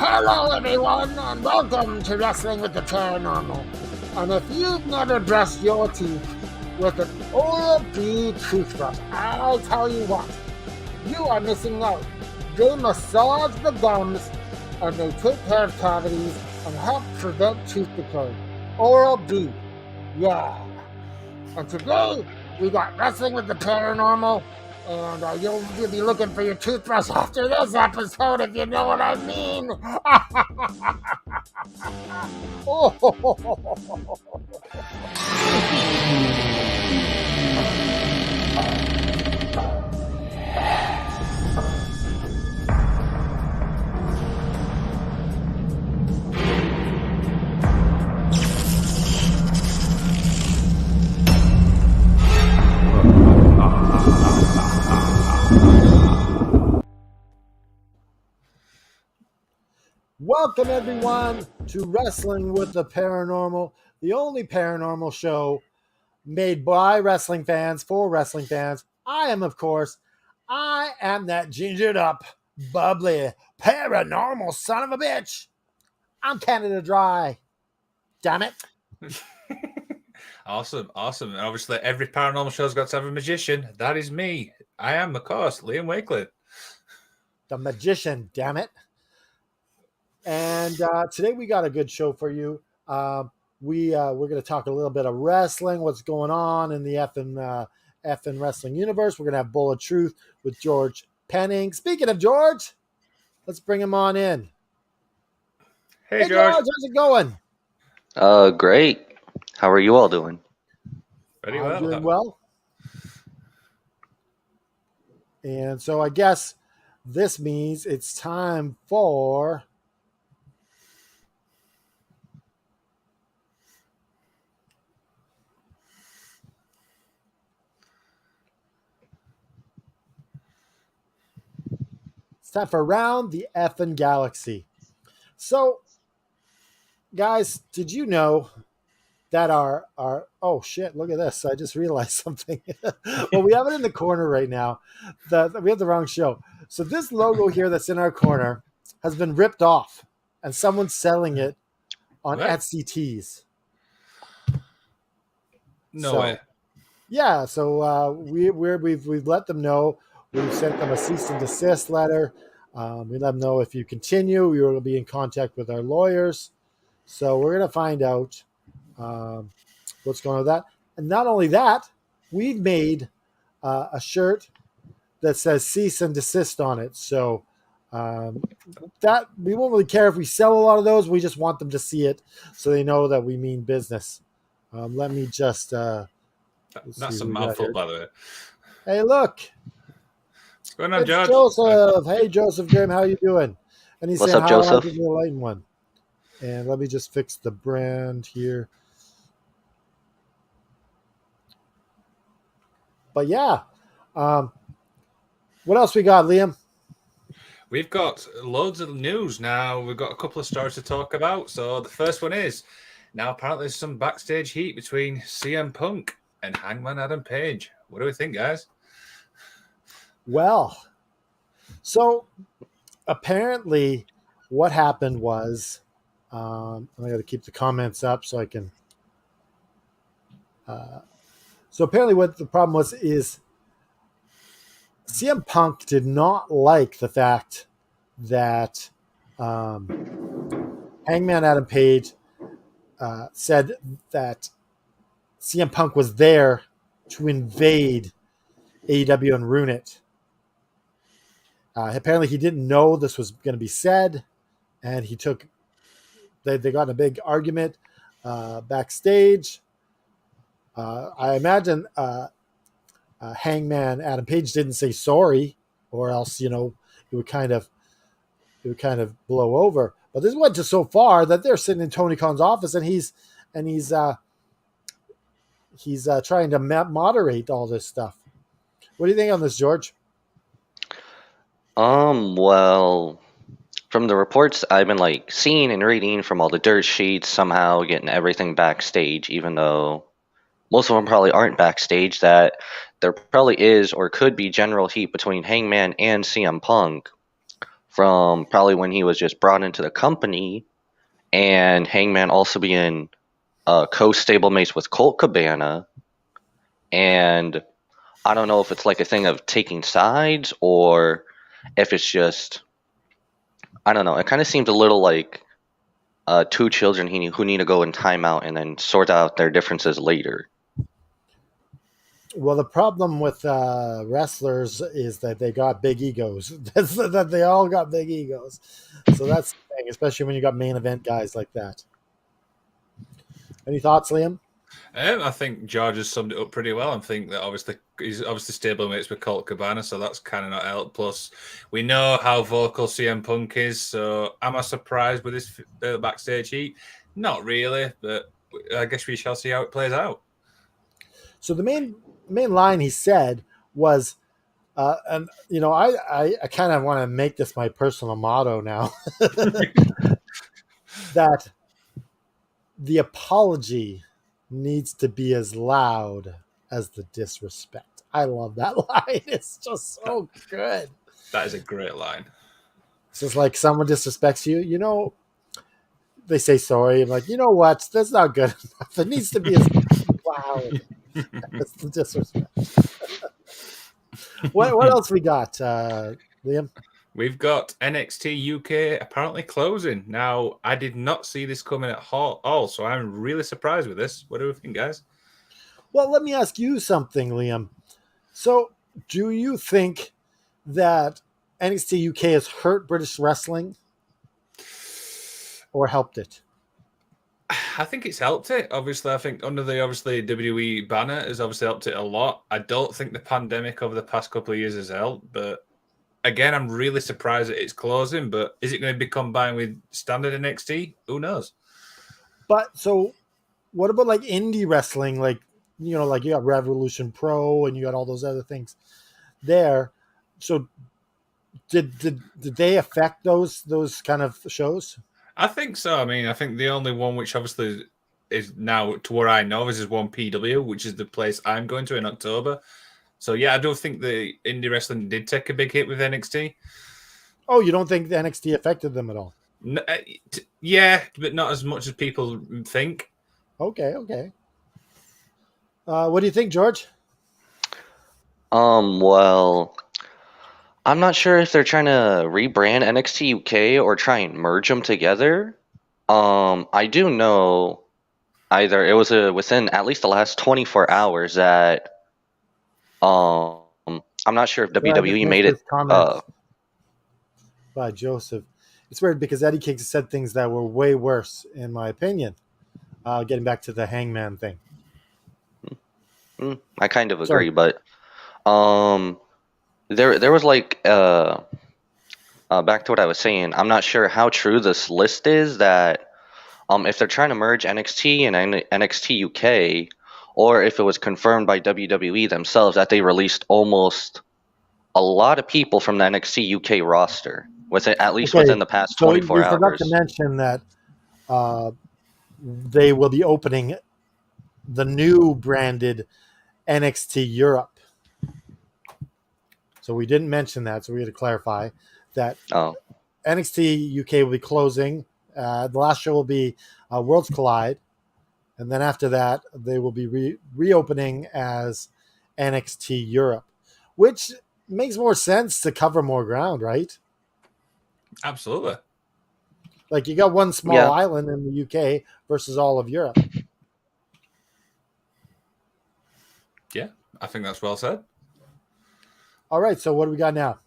Hello everyone, and welcome to Wrestling with the Paranormal. And if you've never brushed your teeth with an Oral-B toothbrush, I'll tell you what, you are missing out. They massage the gums, and they take care of cavities, and help prevent tooth decay. Oral-B, yeah. And today, we got Wrestling with the Paranormal, and you'll be looking for your toothbrush after this episode, if you know what I mean. Welcome, everyone, to Wrestling with the Paranormal, the only paranormal show made by wrestling fans for wrestling fans. I am that gingered up, bubbly, paranormal son of a bitch. I'm Canada Dry. Damn it. Awesome. And obviously, every paranormal show's got to have a magician. That is me. I am, of course, Liam Wakely. The magician, damn it. And today we got a good show for you. We're going to talk a little bit of wrestling, what's going on in the effing wrestling universe. We're going to have Bowl of Truth with George Penning. Speaking of George, let's bring him on in. Hey George, how's it going? Great. How are you all doing? Very well. I'm doing well. And so I guess this means it's time for... It's time for Around the Effin' Galaxy. So, guys, did you know that our oh shit, look at this. I just realized something. Well, we have it in the corner right now. We have the wrong show. So this logo here that's in our corner has been ripped off, and someone's selling it on Etsy Tees. No way. Yeah, so we've let them know. We've sent them a cease and desist letter. We let them know if you continue, we will be in contact with our lawyers. So we're going to find out what's going on with that. And not only that, we've made a shirt that says cease and desist on it. So that we won't really care if we sell a lot of those. We just want them to see it so they know that we mean business. Let me just... That's a mouthful, by the way. Hey, look. What's going on, George? Joseph. Hey, Joseph Grimm, how you doing? And he's What's saying, up, Joseph? Give me a light one. And let me just fix the brand here. But yeah. What else we got, Liam? We've got loads of news now. We've got a couple of stories to talk about. So the first one is, now apparently there's some backstage heat between CM Punk and Hangman Adam Page. What do we think, guys? Well, so apparently what happened was, I got to keep the comments up so I can. So apparently what the problem was is CM Punk did not like the fact that Hangman Adam Page said that CM Punk was there to invade AEW and ruin it. Apparently he didn't know this was going to be said, and they got in a big argument backstage. I imagine Hangman Adam Page didn't say sorry, or else it would kind of blow over. But this went to so far that they're sitting in Tony Khan's office, and he's trying to moderate all this stuff. What do you think on this, George? Well, from the reports I've been seeing and reading from all the dirt sheets, somehow getting everything backstage, even though most of them probably aren't backstage, that there probably is or could be general heat between Hangman and CM Punk from probably when he was just brought into the company, and Hangman also being co-stablemates with Colt Cabana, and I don't know if it's like a thing of taking sides or if it's just, I don't know. It kind of seems a little like two children who need to go in timeout and then sort out their differences later. Well, the problem with wrestlers is that they got big egos. That they all got big egos. So that's the thing, especially when you got main event guys like that. Any thoughts, Liam? I think George has summed it up pretty well. I think that obviously he's stablemates with Colt Cabana, so that's kind of not helped. Plus, we know how vocal CM Punk is, so am I surprised with this backstage heat? Not really, but I guess we shall see how it plays out. So the main line he said was, and you know, I kind of want to make this my personal motto now, that the apology needs to be as loud as the disrespect. I love that line. It's just so good. That is a great line. It's just like someone disrespects you, you know, they say sorry. I'm like, you know what? That's not good enough. It needs to be as loud as the disrespect. What else we got, Liam? We've got NXT UK apparently closing. Now, I did not see this coming at all, so I'm really surprised with this. What do we think, guys? Well, let me ask you something, Liam. So, do you think that NXT UK has hurt British wrestling or helped it? I think it's helped it. Obviously, I think under the WWE banner has obviously helped it a lot. I don't think the pandemic over the past couple of years has helped, but again, I'm really surprised that it's closing. But is it going to be combined with standard NXT? Who knows? But so, what about like indie wrestling? Like, you know, like you got Revolution Pro and you got all those other things there. So, did they affect those kind of shows? I think so. I mean, I think the only one which obviously is now, to where I know, is one PW, which is the place I'm going to in October. So, yeah, I do think the indie wrestling did take a big hit with NXT. Oh, you don't think the NXT affected them at all? Yeah, but not as much as people think. Okay. What do you think, George? Well, I'm not sure if they're trying to rebrand NXT UK or try and merge them together. I do know either it was within at least the last 24 hours that I'm not sure if WWE made it. By Joseph, it's weird because Eddie Kicks said things that were way worse, in my opinion. Getting back to the Hangman thing, I kind of agree, but there was like back to what I was saying. I'm not sure how true this list is that if they're trying to merge NXT and NXT UK, or if it was confirmed by WWE themselves that they released almost a lot of people from the NXT UK roster within the past 24 hours. We forgot to mention that they will be opening the new branded NXT Europe. So we didn't mention that, so we had to clarify that NXT UK will be closing. The last show will be Worlds Collide, and then after that, they will be reopening as NXT Europe, which makes more sense to cover more ground, right? Absolutely. Like you got one small island in the UK versus all of Europe. Yeah, I think that's well said. All right, so what do we got now?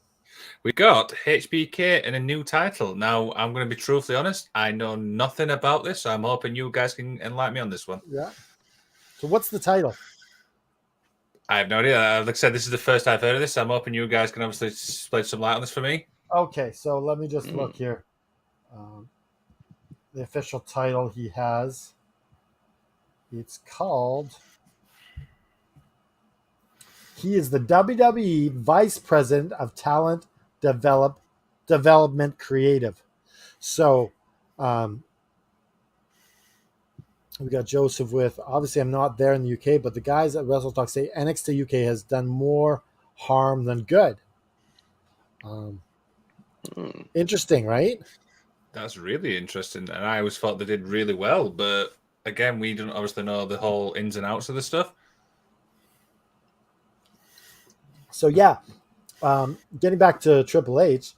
We got HBK and a new title. Now, I'm going to be truthfully honest. I know nothing about this, so I'm hoping you guys can enlighten me on this one. Yeah. So what's the title? I have no idea. Like I said, this is the first I've heard of this. So I'm hoping you guys can obviously spread some light on this for me. Okay, so let me just look here. The official title he has. It's called... He is the WWE Vice President of Talent Development Creative. So, we got Joseph with, obviously I'm not there in the UK, but the guys at Wrestle Talk say NXT UK has done more harm than good. Interesting, right? That's really interesting. And I always thought they did really well. But again, we don't obviously know the whole ins and outs of the stuff. So yeah, getting back to Triple H,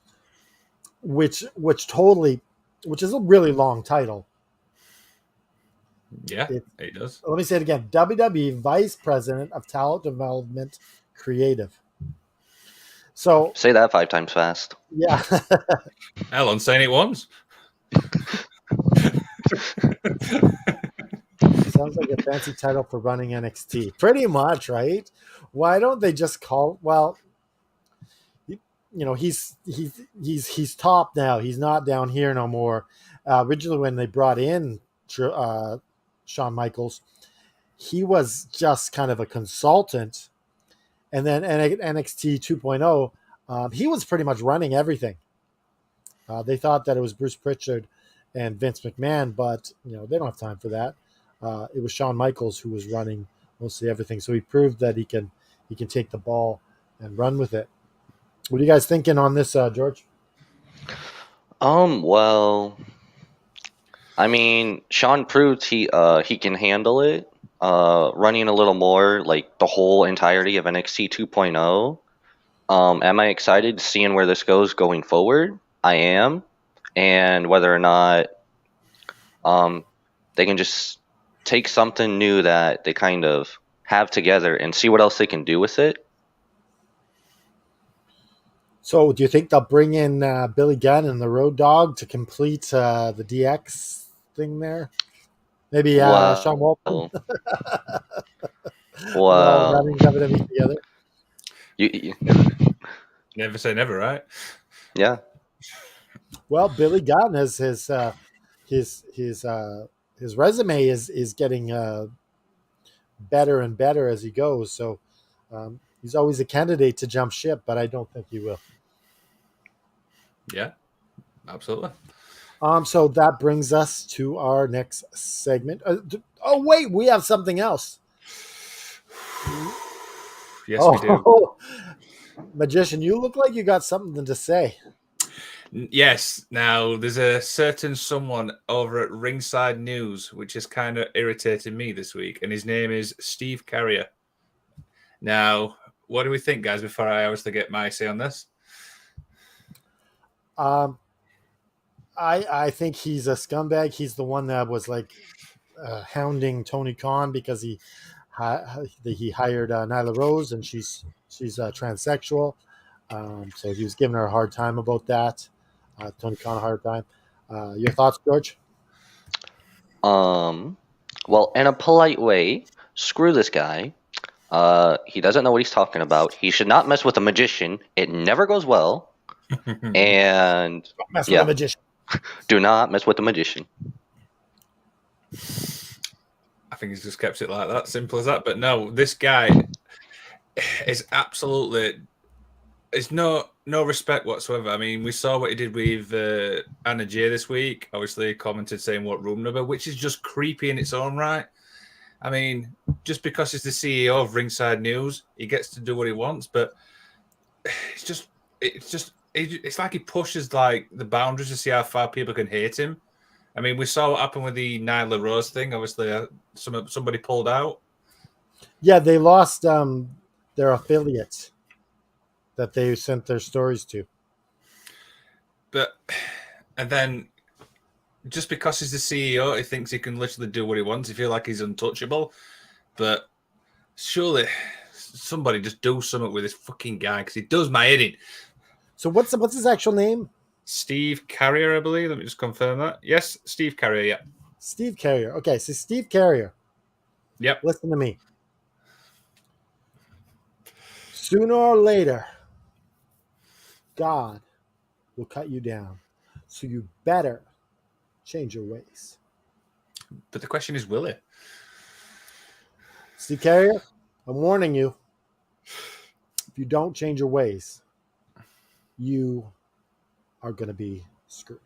which is a really long title. Yeah, it does. Let me say it again: WWE Vice President of Talent Development Creative. So Say that 5 times fast. yeah, Elon saying it once. sounds like a fancy title for running NXT. Pretty much, right? Why don't they just call? Well, he's top now. He's not down here no more. Originally, when they brought in Shawn Michaels, he was just kind of a consultant, and then NXT 2.0, he was pretty much running everything. They thought that it was Bruce Pritchard and Vince McMahon, but they don't have time for that. It was Shawn Michaels who was running mostly everything, so he proved that he can take the ball and run with it. What are you guys thinking on this, George? Well, I mean, Sean proved he can handle it. Running a little more, like the whole entirety of NXT 2.0. Am I excited seeing where this goes going forward? I am, and whether or not they can just take something new that they kind of have together and see what else they can do with it. So, do you think they'll bring in Billy Gunn and the Road Dogg to complete the DX thing there? Maybe Sean Waltman. Well, running WWE together. You, Never say never, right? yeah. Well, Billy Gunn has his resume is getting better and better as he goes. So he's always a candidate to jump ship, but I don't think he will. Yeah, absolutely. So that brings us to our next segment. Oh wait, we have something else. Yes, we do. Magician, you look like you got something to say. Yes. Now, there's a certain someone over at Ringside News, which has kind of irritated me this week, and his name is Steve Carrier. Now, what do we think, guys, before I obviously get my say on this? I think he's a scumbag. He's the one that was like hounding Tony Khan because he hired Nyla Rose, and she's transsexual. So he was giving her a hard time about that. Tony Khan a hard time. Your thoughts, George? Well, in a polite way, screw this guy. He doesn't know what he's talking about. He should not mess with a magician. It never goes well. And don't mess with a magician. Do not mess with the magician. I think he's just kept it like that, simple as that. But no, this guy is absolutely. It's no respect whatsoever. I mean, we saw what he did with Anna Jay this week. Obviously, commented saying what room number, which is just creepy in its own right. I mean, just because he's the CEO of Ringside News, he gets to do what he wants. But it's like he pushes like the boundaries to see how far people can hate him. I mean, we saw what happened with the Nyla Rose thing. Obviously, somebody pulled out. Yeah, they lost their affiliate that they sent their stories to. And then, just because he's the CEO, he thinks he can literally do what he wants. He feels like he's untouchable. But surely, somebody just do something with this fucking guy because he does my head in. So what's his actual name? Steve Carrier, I believe. Let me just confirm that. Yes, Steve Carrier, yeah. Steve Carrier. Okay, so Steve Carrier. Yep. Listen to me. Sooner or later, God will cut you down. So you better change your ways. But the question is, will it? Steve Carrier, I'm warning you. If you don't change your ways, you are going to be screwed.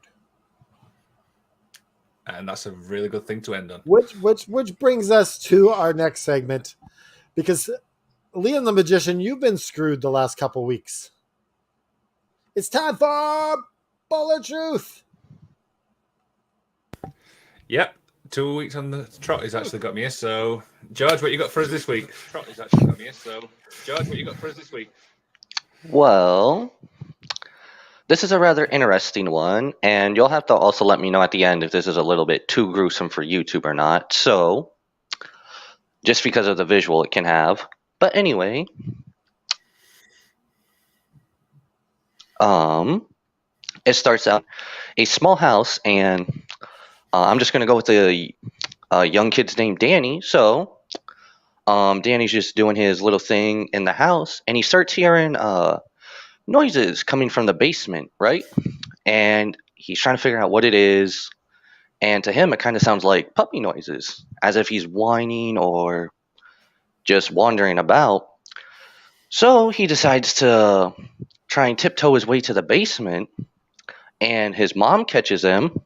And that's a really good thing to end on. Which brings us to our next segment, because Liam the Magician, you've been screwed the last couple weeks. It's time for Bullet Truth. Yep. 2 weeks on the trot has actually got me here. So, George, what you got for us this week? Well, this is a rather interesting one, and you'll have to also let me know at the end if this is a little bit too gruesome for YouTube or not. So, just because of the visual it can have. But anyway, it starts out a small house, and I'm just gonna go with the young kid's name, Danny. So, Danny's just doing his little thing in the house, and he starts hearing noises coming from the basement, right? And he's trying to figure out what it is. And to him, it kind of sounds like puppy noises, as if he's whining or just wandering about. So he decides to try and tiptoe his way to the basement, and his mom catches him,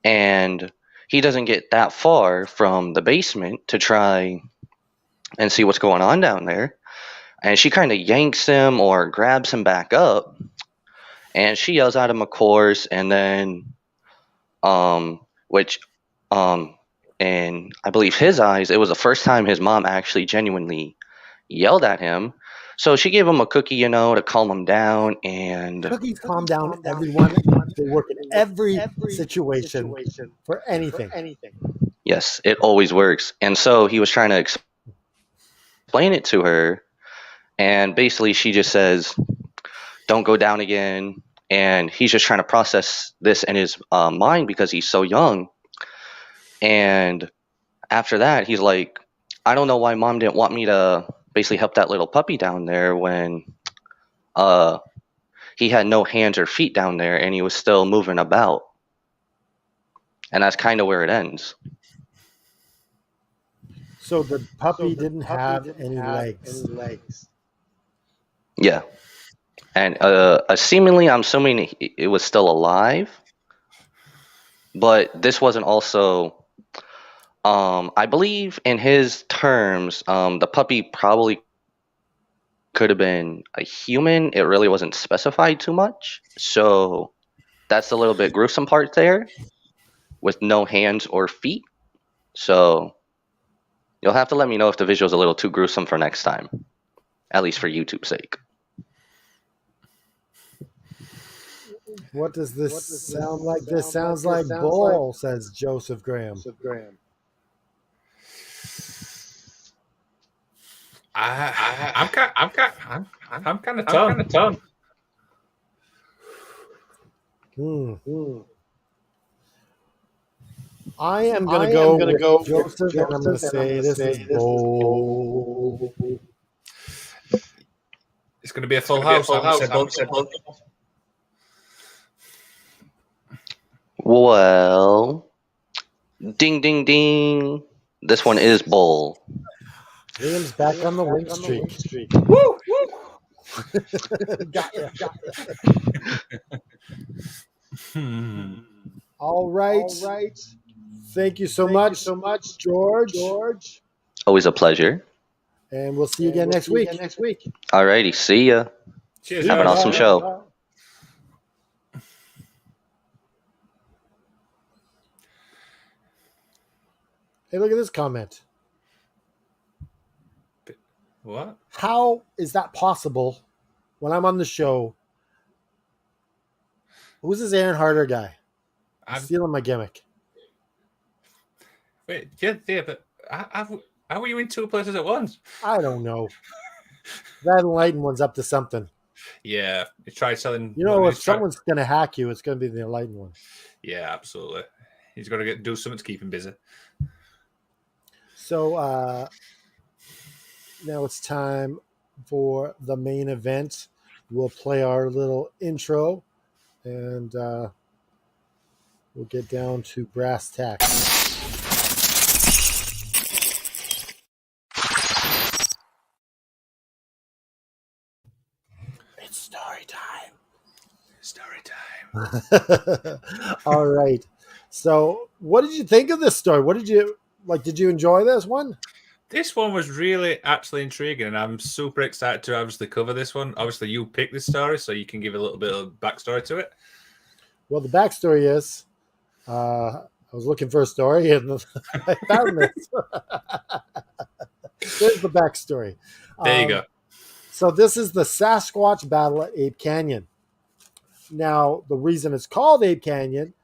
and he doesn't get that far from the basement to try and see what's going on down there. And she kind of yanks him or grabs him back up, and she yells at him, of course, and then which in I believe his eyes, it was the first time his mom actually genuinely yelled at him. So she gave him a cookie, to calm him down, and Cookies calm down everyone. They work in every situation for anything. yes, it always works. And so he was trying to explain it to her, and basically she just says, "Don't go down again." And he's just trying to process this in his mind because he's so young. And after that, he's like, I don't know why mom didn't want me to basically help that little puppy down there when he had no hands or feet down there and he was still moving about. And that's kind of where it ends. So the puppy didn't have any legs. Yeah. And seemingly, I'm assuming it was still alive. But this wasn't also, I believe in his terms, the puppy probably could have been a human. It really wasn't specified too much. So that's a little bit gruesome part there with no hands or feet. So you'll have to let me know if the visual's a little too gruesome for next time, at least for YouTube's sake. What does this sound like? This sounds like bull, says Joseph Graham. I'm kind of torn. I am going to go with Joseph, and I'm going to say this is bull. It's going to be a full house. Well, ding, ding, ding. This one is bull. Liam's back on the win streak. Woo! Got ya. All right. Thank you so much, George. Always a pleasure. And we'll see you again next week. Alrighty, see ya. Cheers. Have an awesome show. Hey, look at this comment. What? How is that possible when I'm on the show? Who's this Aaron Harder guy? I'm stealing my gimmick. Wait, yeah, but how are you in two places at once? I don't know. That Enlightened one's up to something. Yeah, you try selling. If someone's going to hack you, it's going to be the Enlightened one. Yeah, absolutely. He's got to do something to keep him busy. So now it's time for the main event. We'll play our little intro, and we'll get down to brass tacks. It's story time. All right. So, what did you think of this story? What did you like? Did you enjoy this one? This one was really actually intriguing, and I'm super excited to obviously cover this one. Obviously, you picked this story, so you can give a little bit of backstory to it. Well, the backstory is I was looking for a story and I found this. There's the backstory. There you go. So this is the Sasquatch Battle at Ape Canyon. Now, the reason it's called Ape Canyon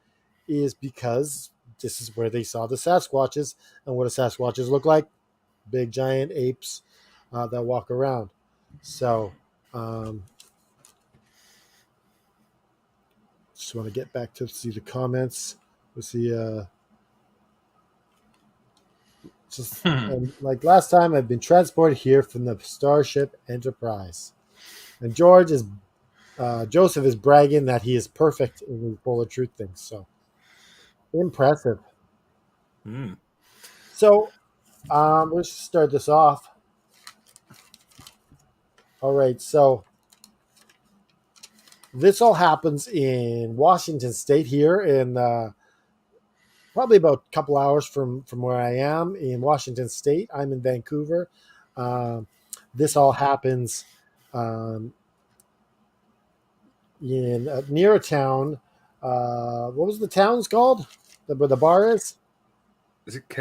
is because this is where they saw the Sasquatches. And what do Sasquatches look like? Big, giant apes that walk around. So, just want to get back to see the comments. We'll see. And like last time, I've been transported here from the Starship Enterprise. And Joseph is bragging that he is perfect in the full of truth things. So impressive. So let's start this off. All right. So this all happens in Washington State here in probably about a couple hours from where I am in Washington State. I'm in Vancouver. This all happens in near a town. What was the town's called? Where the bar is? Is it I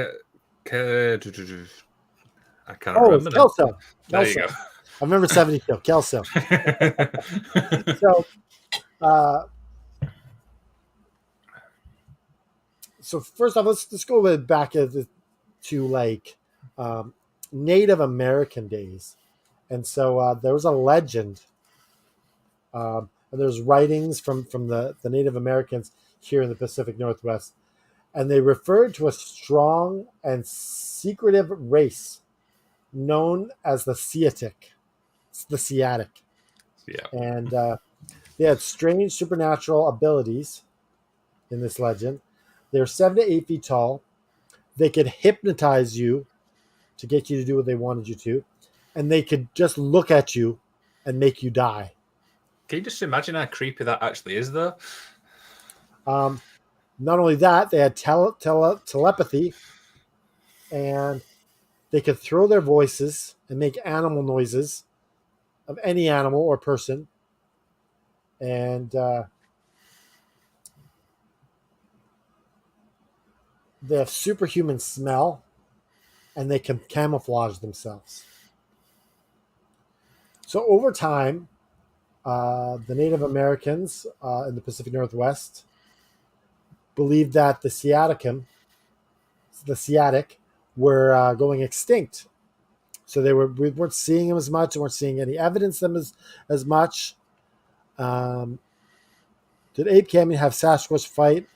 can't Oh, remember. it's Kelso. There you go. I remember 72. Kelso. So first off, let's go back to like Native American days, and so there was a legend, and there's writings from the Native Americans here in the Pacific Northwest, and they referred to a strong and secretive race known as the Siatic. It's the Siatic. Yeah. And they had strange supernatural abilities in this legend. They're 7 to 8 feet tall. They could hypnotize you to get you to do what they wanted you to. And they could just look at you and make you die. Can you just imagine how creepy that actually is, though? Not only that, they had telepathy, and they could throw their voices and make animal noises of any animal or person. And they have superhuman smell, and they can camouflage themselves. So over time, the Native Americans in the Pacific Northwest believed that the Siatic were going extinct. So we weren't seeing them as much, weren't seeing any evidence of them as much. Did Ape Canyon have Sasquatch fight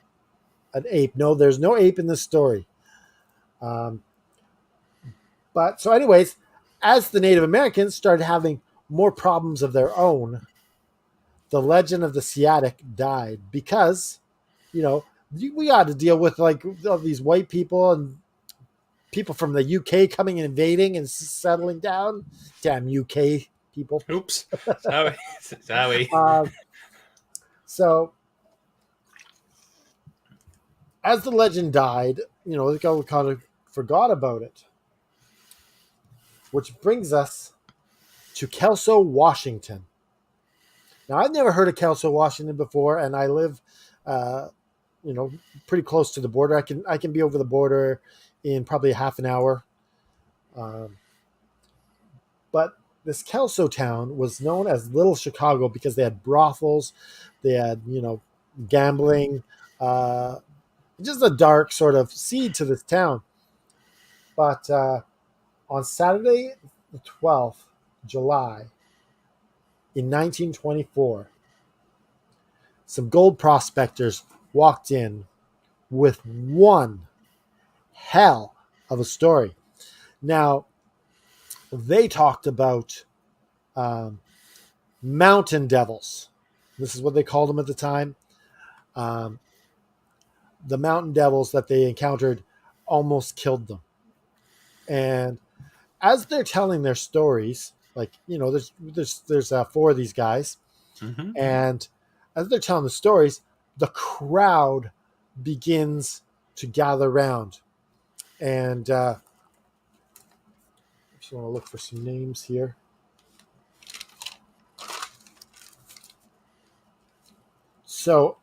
an ape? No, there's no ape in this story. But so anyways, as the Native Americans started having more problems of their own, the legend of the Siatic died because, we got to deal with like all these white people and people from the UK coming and invading and settling down. Damn UK people. Oops. Sorry. So as the legend died, they kind of forgot about it. Which brings us to Kelso, Washington. Now, I've never heard of Kelso, Washington before, and I live, pretty close to the border. I can be over the border in probably half an hour. But this Kelso town was known as Little Chicago because they had brothels, they had, gambling, just a dark sort of seed to this town. But on Saturday, the 12th, July, in 1924, some gold prospectors walked in with one hell of a story. Now, they talked about mountain devils. This is what they called them at the time. The mountain devils that they encountered almost killed them. And as they're telling their stories, like, there's 4 of these guys. Mm-hmm. And as they're telling the stories, the crowd begins to gather around. And Just want to look for some names here. So,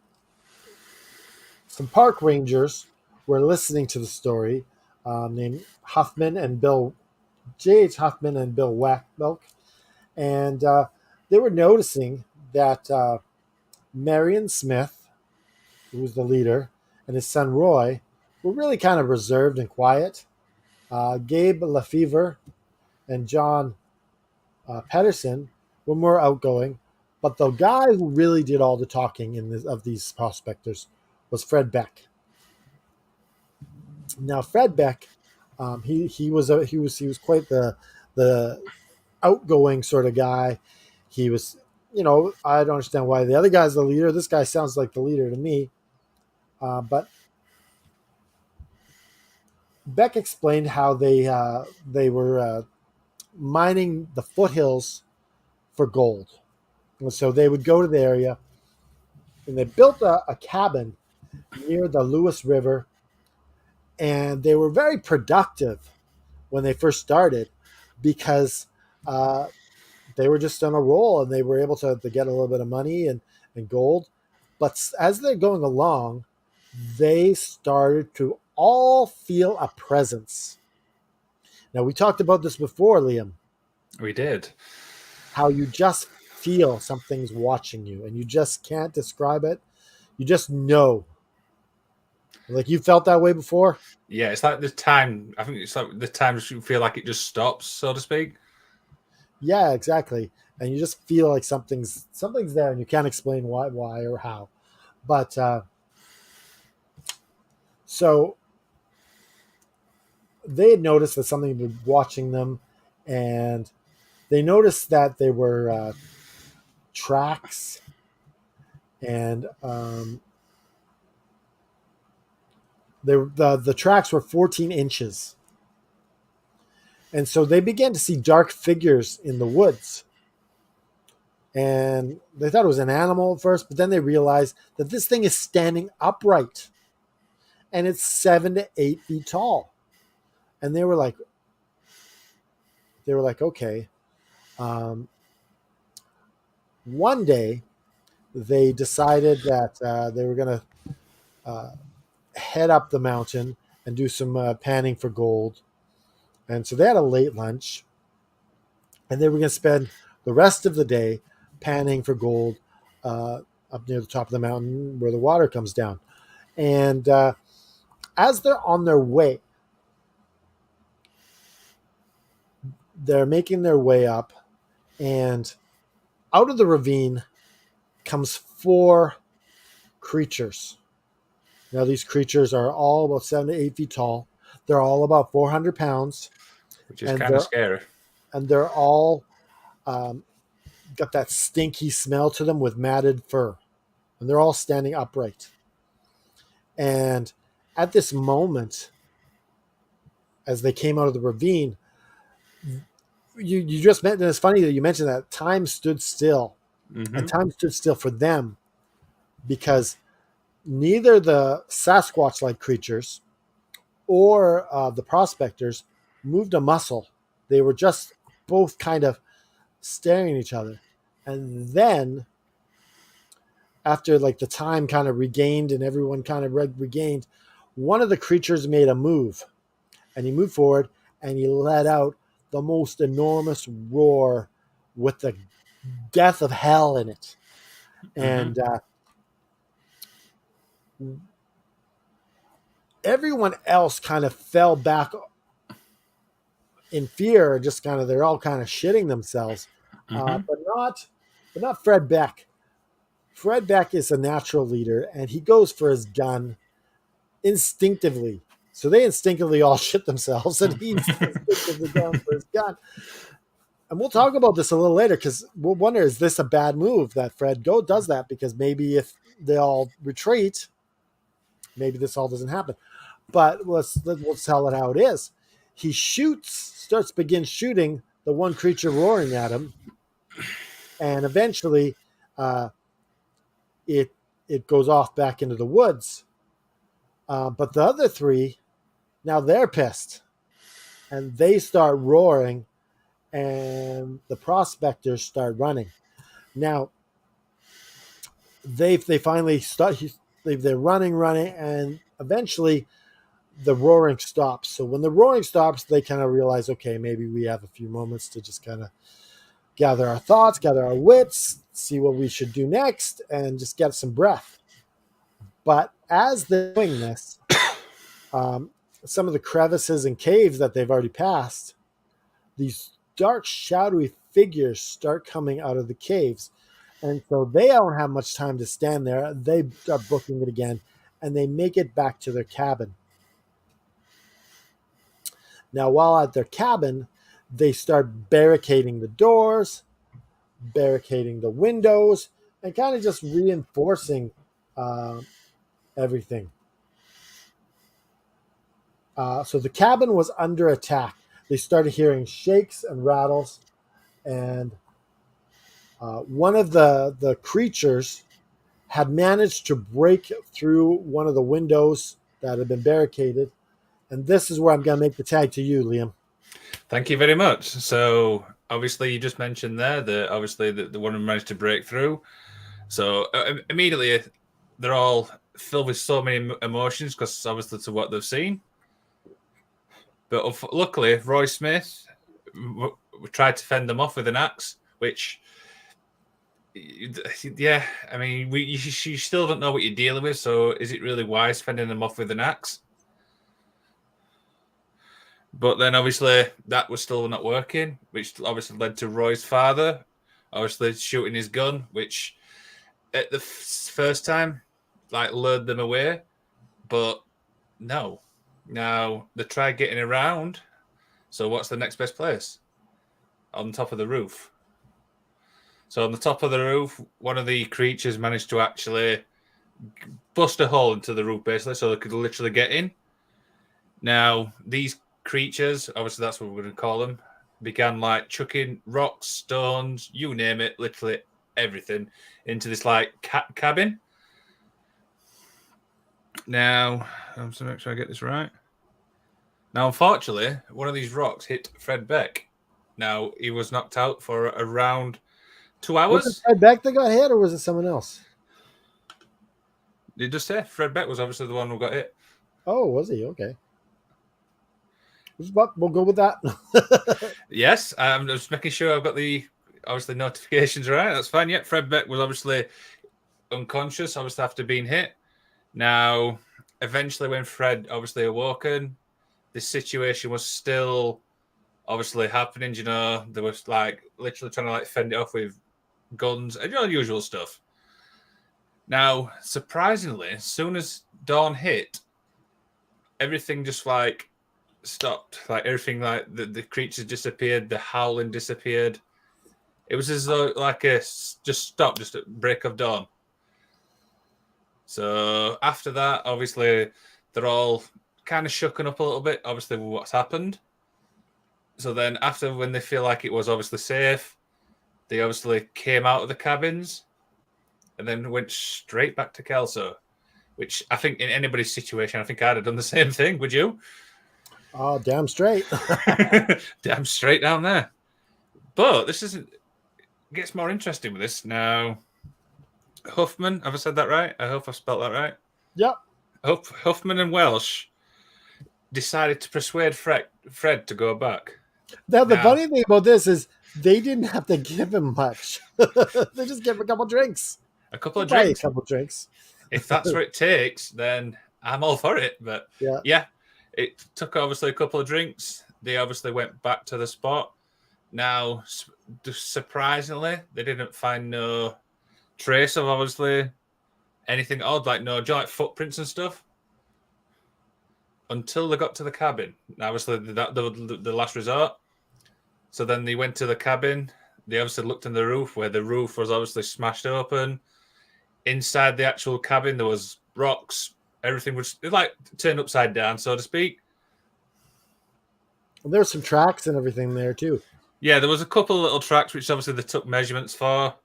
some park rangers were listening to the story, named Huffman and Bill J.H. Huffman and Bill Milk, and they were noticing that Marion Smith, who was the leader, and his son Roy were really kind of reserved and quiet. Gabe Lefevre and John Pedersen were more outgoing, but the guy who really did all the talking of these prospectors was Fred Beck. Now, Fred Beck, he was quite the outgoing sort of guy. He was, I don't understand why the other guy's the leader. This guy sounds like the leader to me. But Beck explained how they were mining the foothills for gold. And so they would go to the area, and they built a cabin near the Lewis River, and they were very productive when they first started because they were just on a roll, and they were able to get a little bit of money and gold. But as they're going along, they started to all feel a presence. Now, we talked about this before, Liam. We did. How you just feel something's watching you, and you just can't describe it. You just know. Like, you felt that way before? Yeah, it's like the time. I think it's like the times you feel like it just stops, so to speak. Yeah, exactly. And you just feel like something's there, and you can't explain why or how. But so they had noticed that something was watching them, and they noticed that there were tracks, and the tracks were 14 inches. And so they began to see dark figures in the woods. And they thought it was an animal at first, but then they realized that this thing is standing upright. And it's 7 to 8 feet tall. And they were like, okay. One day, they decided that they were going to head up the mountain and do some panning for gold. And so they had a late lunch, and they were going to spend the rest of the day panning for gold up near the top of the mountain where the water comes down. And as they're on their way, they're making their way up, and out of the ravine comes 4 creatures. Now, these creatures are all about 7 to 8 feet tall. They're all about 400 pounds. Which is kind of scary. And they're all got that stinky smell to them with matted fur. And they're all standing upright. And at this moment, as they came out of the ravine, you just mentioned, and it's funny that you mentioned that time stood still. Mm-hmm. And time stood still for them because neither the Sasquatch-like creatures or the prospectors moved a muscle. They were just both kind of staring at each other. And then, after like the time kind of regained and everyone kind of regained, one of the creatures made a move. And he moved forward and he let out the most enormous roar with the death of hell in it. And everyone else kind of fell back in fear, just kind of, they're all kind of shitting themselves, but not Fred Beck. Fred Beck is a natural leader, and he goes for his gun instinctively. So they instinctively all shit themselves, and he's instinctively going for his gun. And we'll talk about this a little later because we'll wonder, is this a bad move that Fred does that? Because maybe if they all retreat, maybe this all doesn't happen. But let's tell it how it is. He begins shooting the one creature roaring at him, and eventually it goes off back into the woods. But the other 3, now they're pissed, and they start roaring and the prospectors start running. Now they finally start. They're running, and eventually the roaring stops. So when the roaring stops, they kind of realize, okay, maybe we have a few moments to just kind of gather our thoughts, gather our wits, see what we should do next, and just get some breath. But as they're doing this, some of the crevices and caves that they've already passed, these dark, shadowy figures start coming out of the caves. And so they don't have much time to stand there. They are booking it again, and they make it back to their cabin. Now, while at their cabin, they start barricading the doors, barricading the windows, and kind of just reinforcing everything. So the cabin was under attack. They started hearing shakes and rattles, and one of the creatures had managed to break through one of the windows that had been barricaded. And this is where I'm going to make the tag to you, Liam. Thank you very much. So obviously you just mentioned there that obviously the one who managed to break through. So immediately they're all filled with so many emotions because obviously to what they've seen. But luckily, Roy Smith tried to fend them off with an axe, which, yeah, I mean, you still don't know what you're dealing with. So is it really wise fending them off with an axe? But then obviously that was still not working, which obviously led to Roy's father obviously shooting his gun, which at the first time like lured them away. But no. Now they tried getting around. So what's the next best place? On top of the roof. So on the top of the roof, one of the creatures managed to actually bust a hole into the roof basically so they could literally get in. Now these creatures, obviously that's what we're going to call them, began like chucking rocks, stones, you name it, literally everything into this like cabin. Now, I'm just make sure I get this right. Now, unfortunately, one of these rocks hit Fred Beck. Now, he was knocked out for around 2 hours. Was it Fred Beck that got hit, or was it someone else? Did you just say Fred Beck was obviously the one who got hit? Oh, was he? Okay. We'll go with that. Yes, I'm just making sure I've got the obviously notifications right. That's fine. Yeah, Fred Beck was obviously unconscious, obviously after being hit. Now, eventually, when Fred obviously awoken, this situation was still obviously happening. You know, there was like literally trying to like fend it off with guns and usual stuff. Now, surprisingly, as soon as dawn hit, everything just like stopped. Like everything, like the creatures disappeared, the howling disappeared. It was as though like just stopped, just at break of dawn. So after that, obviously, they're all kind of shooken up a little bit, obviously, with what's happened. So then after, when they feel like it was obviously safe, they obviously came out of the cabins and then went straight back to Kelso, which I think in anybody's situation, I think I'd have done the same thing. Would you? Oh, damn straight. Damn straight down there. But this gets more interesting with this now. Huffman, have I said that right? I hope I spelled that right. Yep. Huffman and Welsh decided to persuade Fred to go back. Now, the funny thing about this is they didn't have to give him much. They just gave him a couple drinks. A couple of drinks. A couple of drinks. If that's what it takes, then I'm all for it. But yeah, it took obviously a couple of drinks. They obviously went back to the spot. Now, surprisingly, they didn't find no trace of obviously anything odd, like no giant footprints and stuff, until they got to the cabin. Now, obviously, the last resort. So then they went to the cabin. They obviously looked in the roof, where the roof was obviously smashed open. Inside the actual cabin, there was rocks. Everything was like turned upside down, so to speak. Well, there were some tracks and everything there too. Yeah, there was a couple of little tracks which obviously they took measurements for.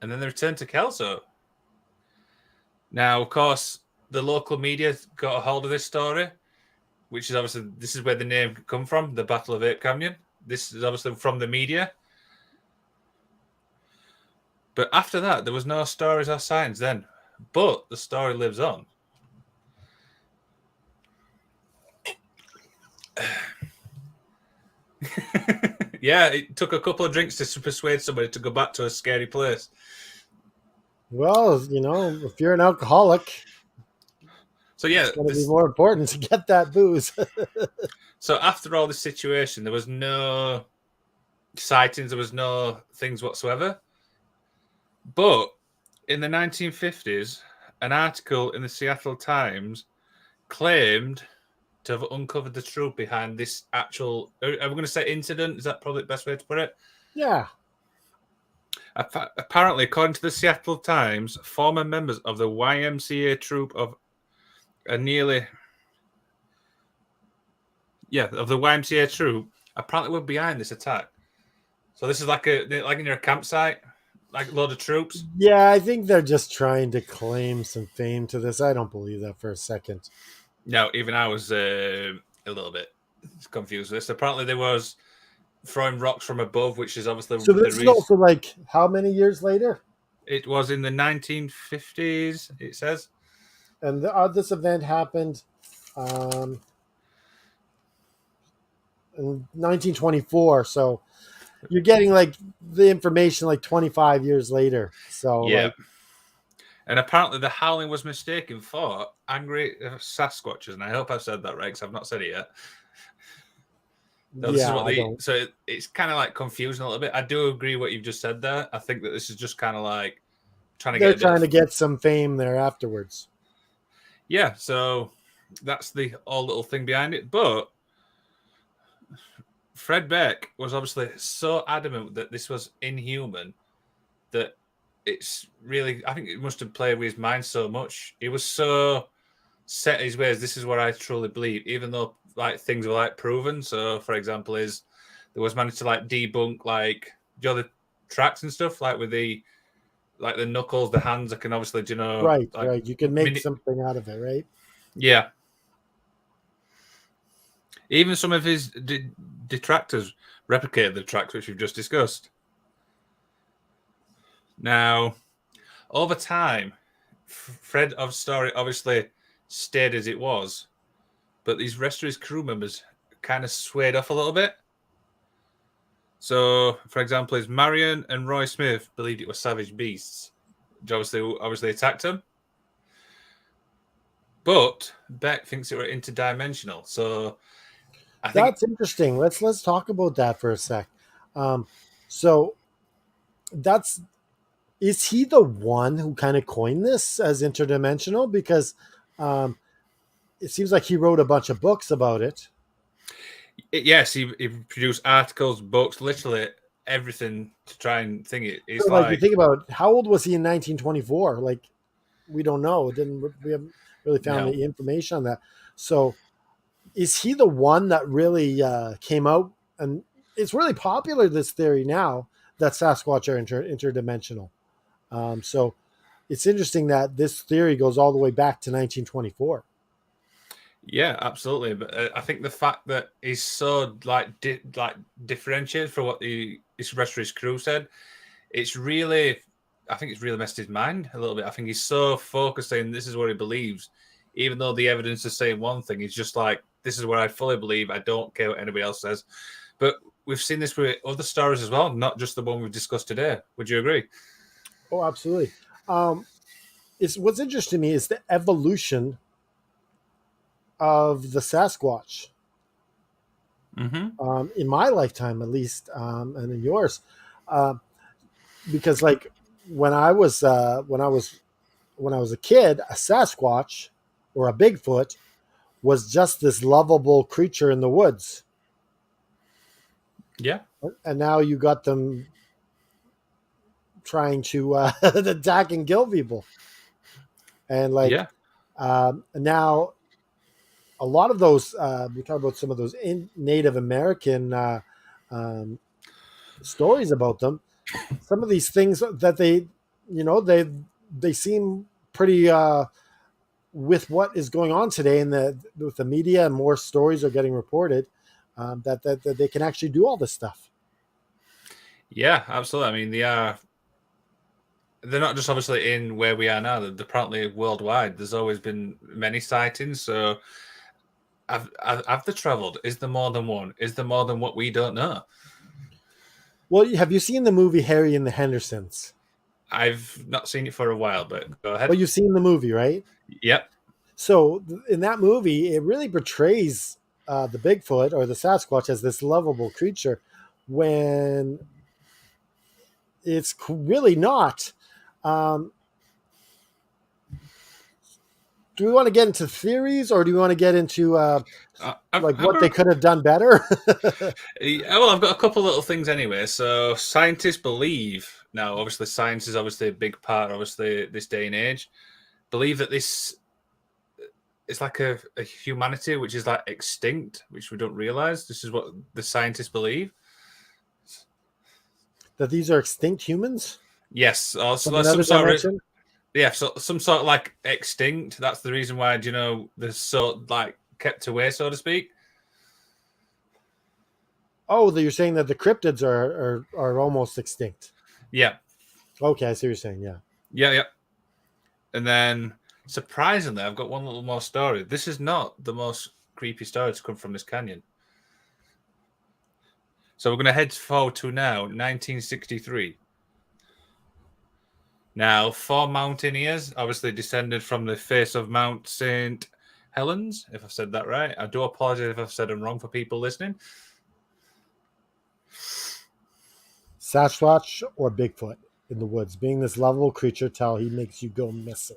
And then they returned to Kelso. Now, of course, the local media got a hold of this story, which is obviously, this is where the name come from, the Battle of Ape Canyon. this is obviously from the media. But after that, there was no stories or signs then. But the story lives on. Yeah, it took a couple of drinks to persuade somebody to go back to a scary place. Well, if you're an alcoholic, So yeah, it's going to be more important to get that booze. So after all this situation, there was no sightings, there was no things whatsoever. But in the 1950s, an article in the Seattle Times claimed to have uncovered the truth behind this actual, are we going to say incident? Is that probably the best way to put it? Yeah. Apparently, according to the Seattle Times, former members of the YMCA troop of the YMCA troop apparently were behind this attack. So this is like in your campsite, like a load of troops. Yeah, I think they're just trying to claim some fame to this. I don't believe that for a second. No, even I was a little bit confused with this. Apparently, there was throwing rocks from above, which is obviously so. This is also like how many years later? It was in the 1950s. It says, and this event happened in 1924. So you're getting like the information like 25 years later. So yeah. And apparently the howling was mistaken for angry Sasquatches. And I hope I've said that right, because I've not said it yet. So this is what it's kind of like confusing a little bit. I do agree what you've just said there. I think that this is just kind of like trying to get some fame there afterwards. Yeah, so that's the all little thing behind it. But Fred Beck was obviously so adamant that this was inhuman that it's really, I think it must have played with his mind so much. He was so set in his ways. This is what I truly believe, even though like things were like proven. So, for example, there was managed to like debunk like the tracks and stuff, like with the knuckles, the hands. I can obviously, right. You can make something out of it, right? Yeah. Even some of his detractors replicated the tracks which we've just discussed. Now, over time, Fred of story obviously stayed as it was, but these rest of his crew members kind of swayed off a little bit. So, for example, his Marion and Roy Smith believed it was savage beasts, which obviously attacked them. But Beck thinks it were interdimensional. So, I think that's interesting. Let's talk about that for a sec. So, is he the one who kind of coined this as interdimensional? Because it seems like he wrote a bunch of books about it. Yes, he produced articles, books, literally everything to try and think it. It's so, like you think about how old was he in 1924? Like we don't know. We haven't really found any information on that. So is he the one that really came out? And it's really popular, this theory now, that Sasquatch are interdimensional. So it's interesting that this theory goes all the way back to 1924. Yeah, absolutely. But I think the fact that he's so differentiated from what his rest of his crew said, I think it's really messed his mind a little bit. I think he's so focused on this is what he believes, even though the evidence is saying one thing. He's just like, this is what I fully believe. I don't care what anybody else says. But we've seen this with other stories as well, not just the one we've discussed today. Would you agree? Oh, absolutely. What's interesting to me is the evolution of the Sasquatch. Mm-hmm. In my lifetime, at least, and in yours, because like when I was a kid, a Sasquatch or a Bigfoot was just this lovable creature in the woods. Yeah. And now you got them trying to attack and kill people. And now a lot of those, we talk about some of those Native American stories about them. Some of these things that they seem pretty with what is going on today with the media, and more stories are getting reported. that they can actually do all this stuff. Yeah, absolutely. I mean, they're not just obviously in where we are now. They're apparently worldwide. There's always been many sightings. So have they travelled? Is there more than one? Is there more than what we don't know? Well, have you seen the movie Harry and the Hendersons? I've not seen it for a while, but go ahead. Well, you've seen the movie, right? Yep. So in that movie, it really portrays the Bigfoot or the Sasquatch as this lovable creature when it's really not. Do we want to get into theories, or do we want to get into what they could have done better? Well, I've got a couple little things anyway. So scientists believe now. Obviously, science is obviously a big part. Obviously, this day and age, believe that this is like a humanity which is like extinct, which we don't realize. This is what the scientists believe. That these are extinct humans? Yes, or From another dimension? So some sort of like extinct. That's the reason why, they're so like kept away, so to speak. Oh, you're saying that the cryptids are almost extinct. Yeah. Okay, I see what you're saying. Yeah. Yeah. And then surprisingly, I've got one little more story. This is not the most creepy story to come from this canyon. So we're going to head forward to now 1963. Now, 4 mountaineers, obviously descended from the face of Mount St. Helens, if I've said that right. I do apologize if I've said them wrong for people listening. Sasquatch or Bigfoot in the woods, being this lovable creature till he makes you go missing.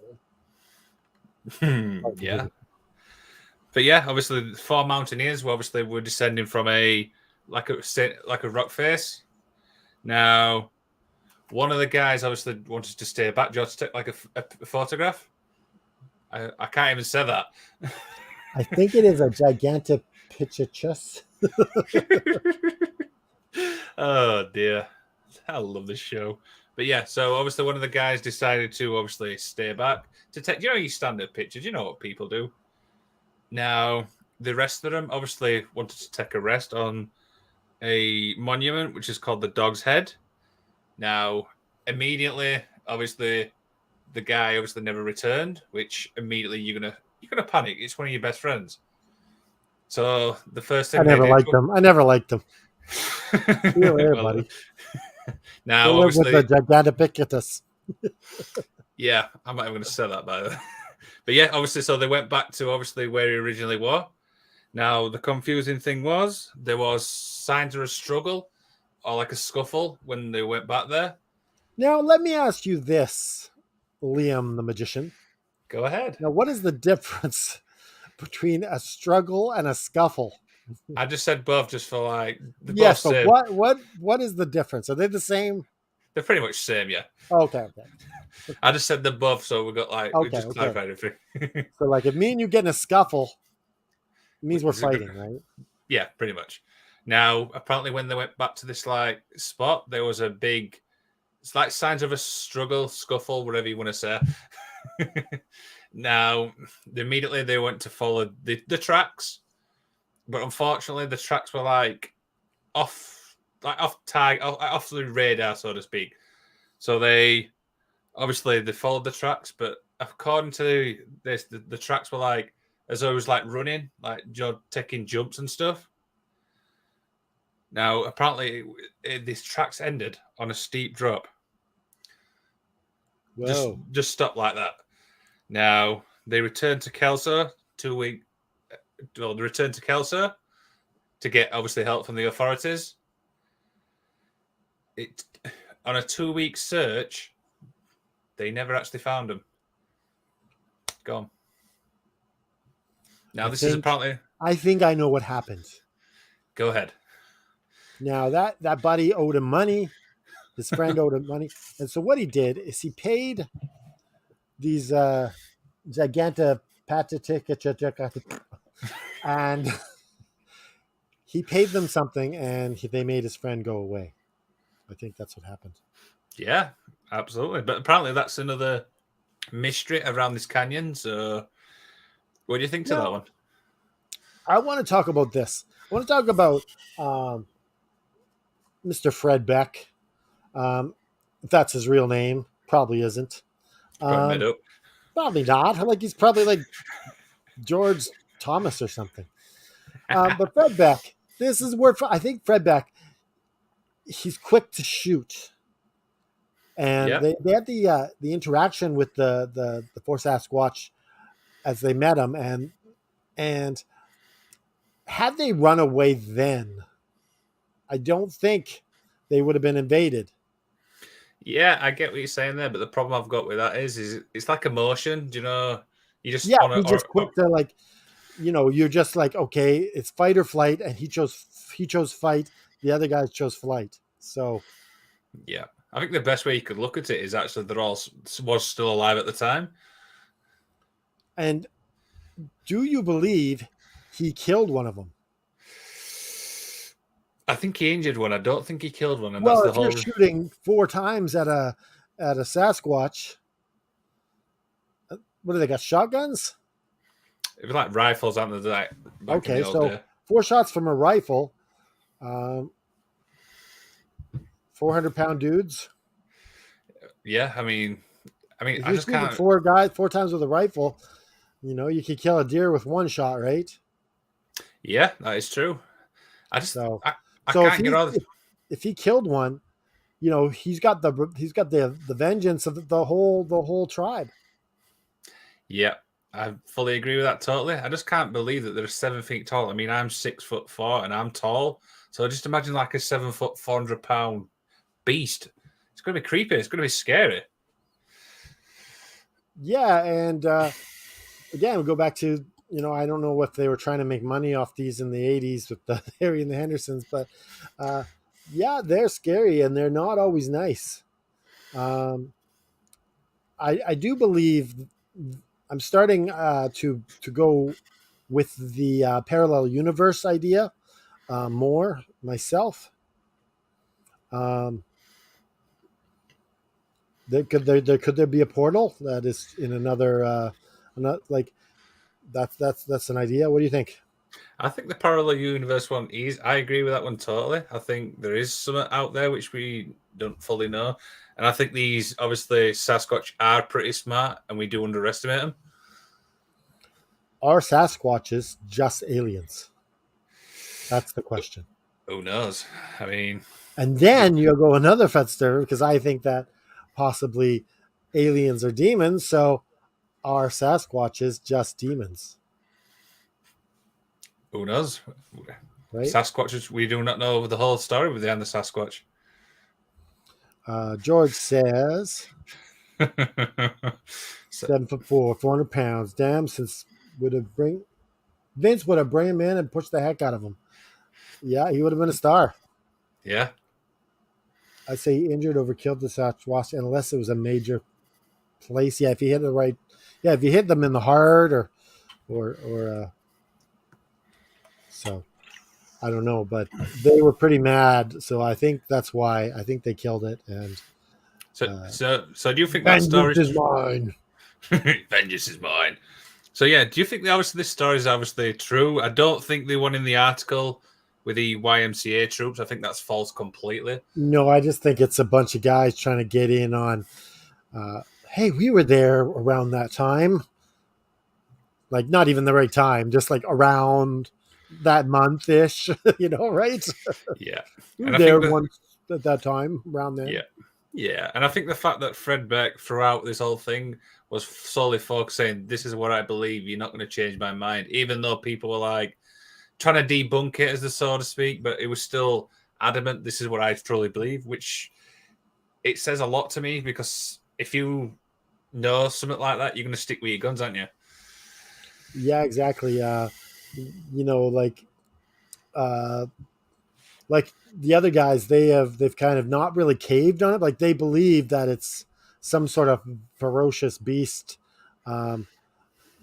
Yeah. But yeah, obviously, the 4 mountaineers were descending from a rock face. Now, one of the guys obviously wanted to stay back. Do you want to take like a photograph? I can't even say that. I think it is a gigantic pitchachus. Oh dear, I love this show. But yeah, so obviously one of the guys decided to obviously stay back to take. You standard pictures. You know what people do. Now the rest of them obviously wanted to take a rest on a monument which is called the Dog's Head. Now, immediately, obviously, the guy obviously never returned, which immediately you're gonna panic. It's one of your best friends. So the first thing I never liked them. See you later, buddy. Now, live obviously, with the Gigantopithecus. Yeah, I'm not even going to say that by the way. But yeah, obviously, so they went back to obviously where he originally was. Now, the confusing thing was there was signs of a struggle or like a scuffle when they went back there. Now, let me ask you this, Liam the magician. Go ahead. Now, what is the difference between a struggle and a scuffle? I just said both just for like the yes. both So same. what is the difference? Are they the same? They're pretty much the same, yeah. Okay. I just said they're both, so we got like we just clarified everything. So like if me and you get in a scuffle, it means we're fighting, right? Yeah, pretty much. Now, apparently when they went back to this like spot, there was a big it's like signs of a struggle, scuffle, whatever you want to say. Now, immediately they went to follow the tracks, but unfortunately the tracks were like off the radar, so to speak. So they followed the tracks, but according to this, the tracks were like as though it was like running, like taking jumps and stuff. Now, apparently, these tracks ended on a steep drop. Whoa. Just stopped like that. Now, they returned to Kelso 2 weeks. Well, they returned to Kelso to get, obviously, help from the authorities. On a 2-week search, they never actually found him. Gone. Now, I think I know what happened. Go ahead. Now, that buddy owed him money. His friend owed him money. And so what he did is he paid these Gigantopithecus and he paid them something and they made his friend go away. I think that's what happened. Yeah, absolutely. But apparently that's another mystery around this canyon. So what do you think to that one? I want to talk about this. I want to talk about um, Mr. Fred Beck. If that's his real name, probably isn't. Probably made Um, up. Probably not. Like he's probably like George Thomas or something. But Fred Beck, this is where I think Fred Beck, he's quick to shoot, and Yeah. they had the interaction with the four Sasquatch as they met him, and had they run away then, I don't think they would have been invaded. Yeah, I get what you're saying there, but the problem I've got with that is it's like emotion. Do you know? You just Yeah, on a he's just quick to like, you're just like, okay, it's fight or flight, and he chose fight. The other guys chose flight. So, yeah. I think the best way you could look at it is actually they're all was still alive at the time. and do you believe he killed one of them? I think he injured one. I don't think he killed one, and that's Well, the if you're whole. shooting 4 times at a Sasquatch, what do they got? Shotguns? It was like rifles, aren't they? Like back in Okay, the old so day. 4 shots from a rifle, um, 400-pound dudes. Yeah, I mean, If I you're just shooting can't. 4 times with a rifle, you could kill a deer with 1 shot, right? Yeah, that is true. I just, So, I so if can't he get all. if he killed one, he's got the vengeance of the whole tribe. Yeah, I fully agree with that totally. I just can't believe that they're 7 feet tall. I mean, I'm 6'4" and I'm tall, so just imagine like a 7 foot, 400 pound beast. It's gonna be creepy. It's gonna be scary. Yeah, and again, we go back to I don't know if they were trying to make money off these in the '80s with the Harry and the Hendersons, but uh, yeah, they're scary and they're not always nice. Um, I do believe I'm starting to go with the parallel universe idea more myself. Um, could there be a portal that is in another like that's an idea. What do you think? I think the parallel universe one is. I agree with that one totally. I think there is something out there which we don't fully know, and I think these obviously Sasquatch are pretty smart, and we do underestimate them. Are Sasquatches just aliens? That's the question. Who knows? I mean, And then you'll go another further because I think that possibly aliens are demons. So are Sasquatches just demons? who knows? Right? Sasquatches. We do not know the whole story with the end of Sasquatch. George says So, 7'4", 400 pounds. Damn, Vince would have bring him in and pushed the heck out of him. Yeah, he would have been a star. yeah, I say he injured or killed the Sasquatch unless it was a major place. Yeah, if he hit the right. Yeah, if you hit them in the heart or so I don't know, but they were pretty mad. So I think that's why I think they killed it. And so do you think that story vengeance is mine? vengeance is mine? So yeah, do you think this story is obviously true? I don't think the one in the article with the YMCA troops. I think that's false completely. No, I just think it's a bunch of guys trying to get in on. Hey, we were there around that time. Like not even the right time, just like around that month ish, right? Yeah, We and were I there think that once at that time around then. yeah, yeah, and I think the fact that Fred Beck throughout this whole thing was solely focusing, "This is what I believe. You're not going to change my mind," even though people were like trying to debunk it, as the so to speak, but it was still adamant. This is what I truly believe, which it says a lot to me because if you know something like that, you're going to stick with your guns, aren't you? Yeah, exactly. Like uh, like the other guys, they've kind of not really caved on it. Like they believe that it's some sort of ferocious beast. Um,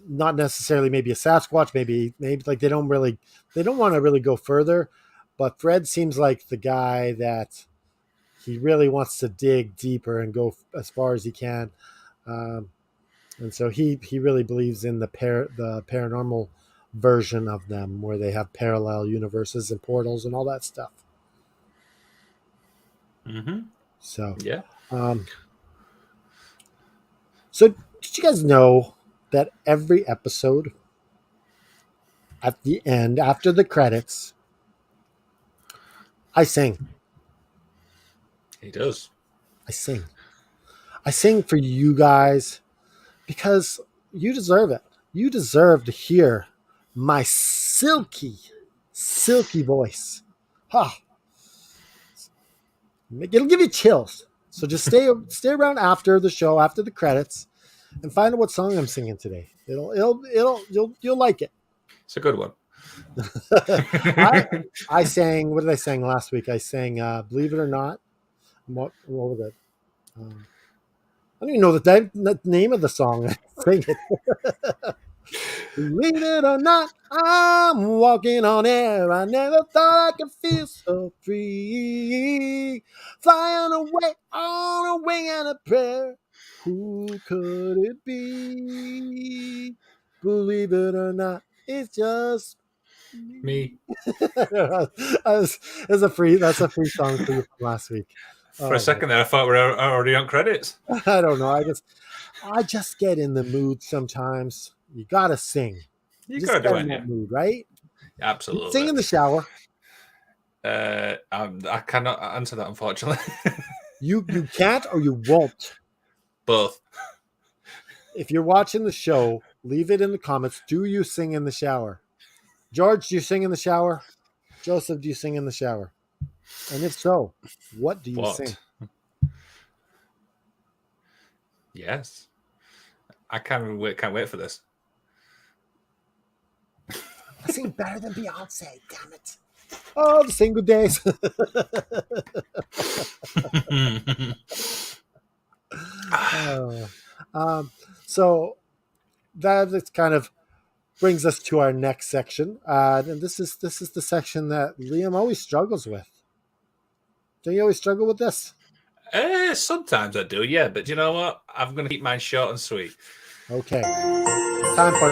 Not necessarily maybe a Sasquatch, maybe like they don't want to really go further. But Fred seems like the guy that he really wants to dig deeper and go as far as he can. And so he really believes in the paranormal version of them where they have parallel universes and portals and all that stuff. Mm-hmm. So, Yeah. So did you guys know that every episode at the end, after the credits, I sing. He does. I sing. I sing for you guys because you deserve it. You deserve to hear my silky, silky voice. Ah, it'll give you chills. So just stay around after the show, after the credits, and find out what song I'm singing today. You'll like it. It's a good one. I sang. What did I sing last week? I sang "Believe It or Not." What was it? I don't even know the name of the song. Sing it. Believe it or not, I'm walking on air. I never thought I could feel so free. Flying away on a wing and a prayer. Who could it be? Believe it or not, it's just Me. That's a free song for you from last week. For a second there, I thought we were already on credits. I don't know. I just get in the mood sometimes. You gotta sing. You just gotta get do in it, that yeah. mood, right? Absolutely. Sing in the shower. I cannot answer that, unfortunately. You can't or you won't. Both. If you're watching the show, leave it in the comments. Do you sing in the shower? George, do you sing in the shower? Joseph, do you sing in the shower? And if so, what do you sing? Yes. I can't wait for this. I sing better than Beyonce, damn it. Oh, the single days. So that kind of brings us to our next section. And this is the section that Liam always struggles with. Do you always struggle with this? Sometimes I do, yeah. But you know what? I'm going to keep mine short and sweet. Okay. Time for...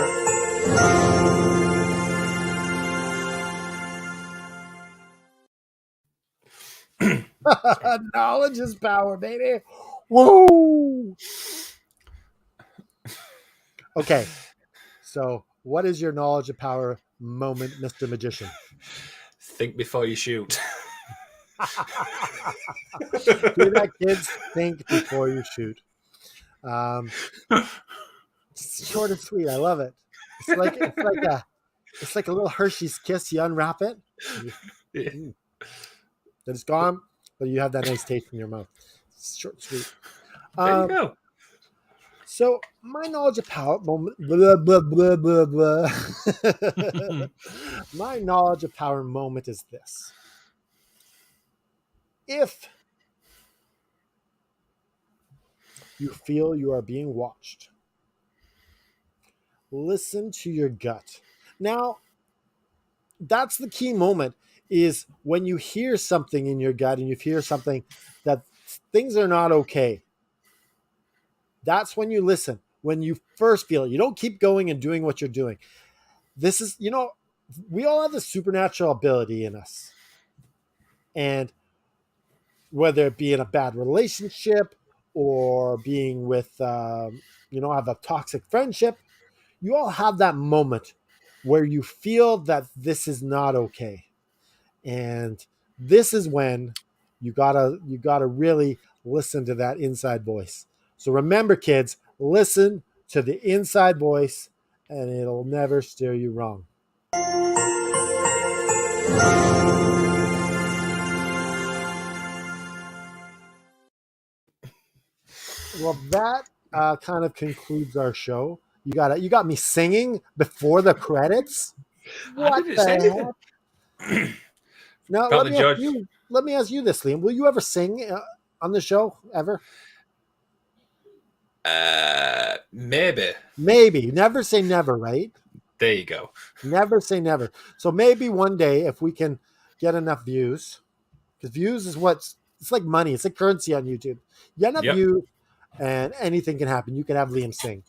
Knowledge is power, baby. Woo! Okay. So, what is your knowledge of power moment, Mr. Magician? Think before you shoot. Do that, kids. Think before you shoot. Short and sweet. I love it. It's like a little Hershey's Kiss. You unwrap it. Yeah. Then it's gone, but you have that nice taste in your mouth. It's short and sweet. There you go. So my knowledge of power moment, blah, blah, blah, blah, blah. My knowledge of power moment is this. If you feel you are being watched, listen to your gut. Now, that's the key moment, is when you hear something in your gut and you hear something that things are not okay. That's when you listen. When you first feel it, you don't keep going and doing what you're doing. This is, we all have this supernatural ability in us. And whether it be in a bad relationship or being with, have a toxic friendship, you all have that moment where you feel that this is not okay. And this is when you gotta really listen to that inside voice. So remember, kids, listen to the inside voice and it'll never steer you wrong. Well, that kind of concludes our show. You got me singing before the credits. What the heck? Now let me ask you this, Liam. Will you ever sing on the show ever? Maybe. Maybe. Never say never, right? There you go. Never say never. So maybe one day, if we can get enough views, because views is it's like money. It's like currency on YouTube. You get enough views, and anything can happen. You can have Liam sing.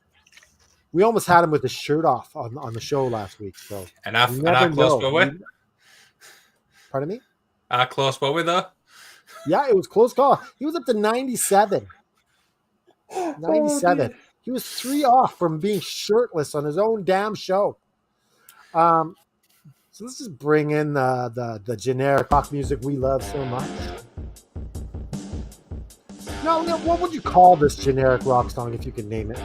We almost had him with his shirt off on the show last week. So And how you never close know. were we? Pardon me? How close were we, though? Yeah, it was close call. He was up to 97. 97. Oh, he was 3 off from being shirtless on his own damn show. So let's just bring in the generic rock music we love so much. Now, what would you call this generic rock song if you could name it?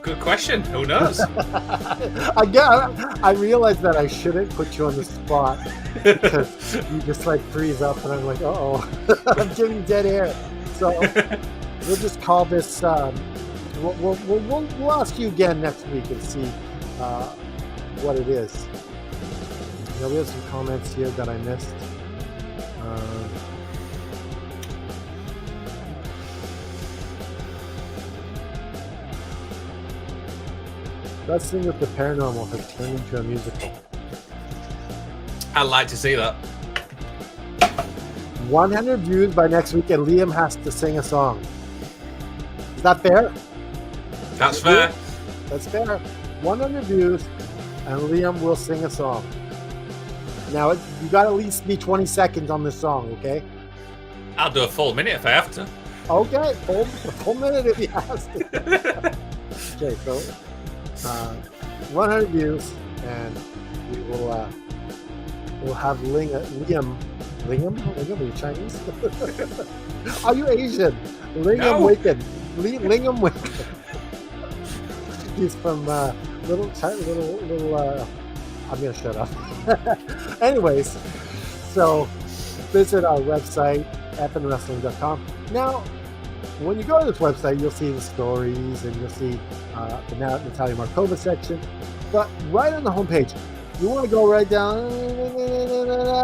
Good question. Who knows? I realized that I shouldn't put you on the spot because you just like freeze up, and I'm like, oh, I'm getting dead air. So we'll just call this. We'll ask you again next week and see what it is. We have some comments here that I missed. Wrestling with the Paranormal has turned into a musical. I'd like to see that. 100 views by next week, and Liam has to sing a song. Is that fair? That's fair. That's fair. 100 views, and Liam will sing a song. Now, you got to at least be 20 seconds on this song, okay? I'll do a full minute if I have to. Okay, full minute if he has to. Okay, so 100 views, and we will we'll have Liam. Liam? Are you Chinese? Are you Asian? Liam Wicked. Liam Wicked. He's from little. I'm gonna shut up. Anyways, so visit our website, fnwrestling.com. Now, when you go to this website, you'll see the stories and you'll see the Natalia Markova section. But right on the homepage, you want to go right down,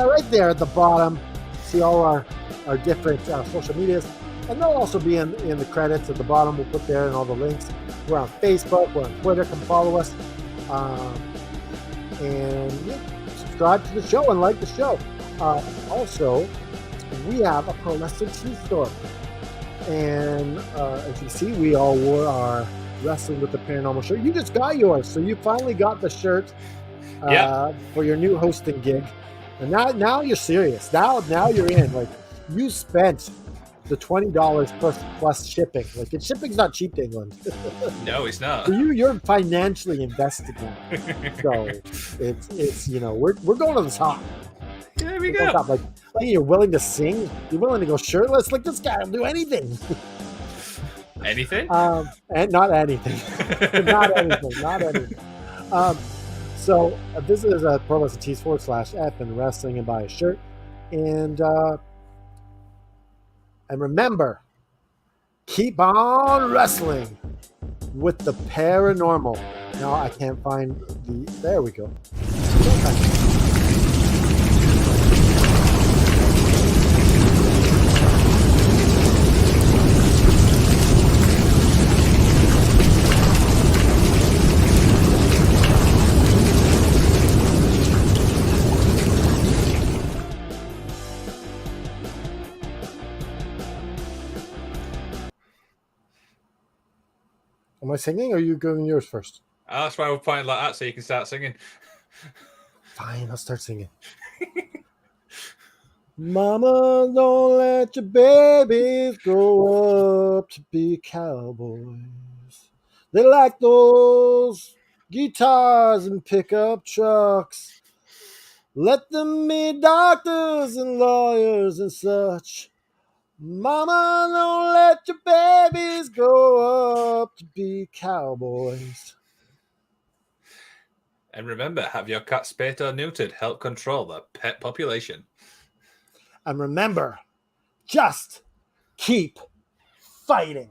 right there at the bottom, see all our different social medias. And they'll also be in the credits at the bottom. We'll put there and all the links. We're on Facebook, we're on Twitter. Come follow us. And subscribe to the show and like the show. Also, we have a Pro Wrestling Tee store. And as you see, we all wore our Wrestling with the Paranormal shirt. You just got yours, so you finally got the shirt for your new hosting gig. And now you're serious. Now you're in. Like, you spent the $20 plus shipping. Like, and shipping's not cheap to England. No, it's not. So you're financially invested now. So it's we're going to the top. There we go. Like, you're willing to sing. You're willing to go shirtless. Like, this guy will do anything. Anything? And not anything. Not anything. So visit us at ProWrestlingTees.com/F and wrestling and buy a shirt. And remember, keep on wrestling with the paranormal. Now I can't find there we go. Am I singing or are you going yours first? Oh, that's why we're pointing like that so you can start singing. Fine, I'll start singing. Mama, don't let your babies grow up to be cowboys. They like those guitars and pickup trucks. Let them be doctors and lawyers and such. Mama, don't let your babies grow up to be cowboys. And remember, have your cat spayed or neutered. Help control the pet population. And remember, just keep fighting.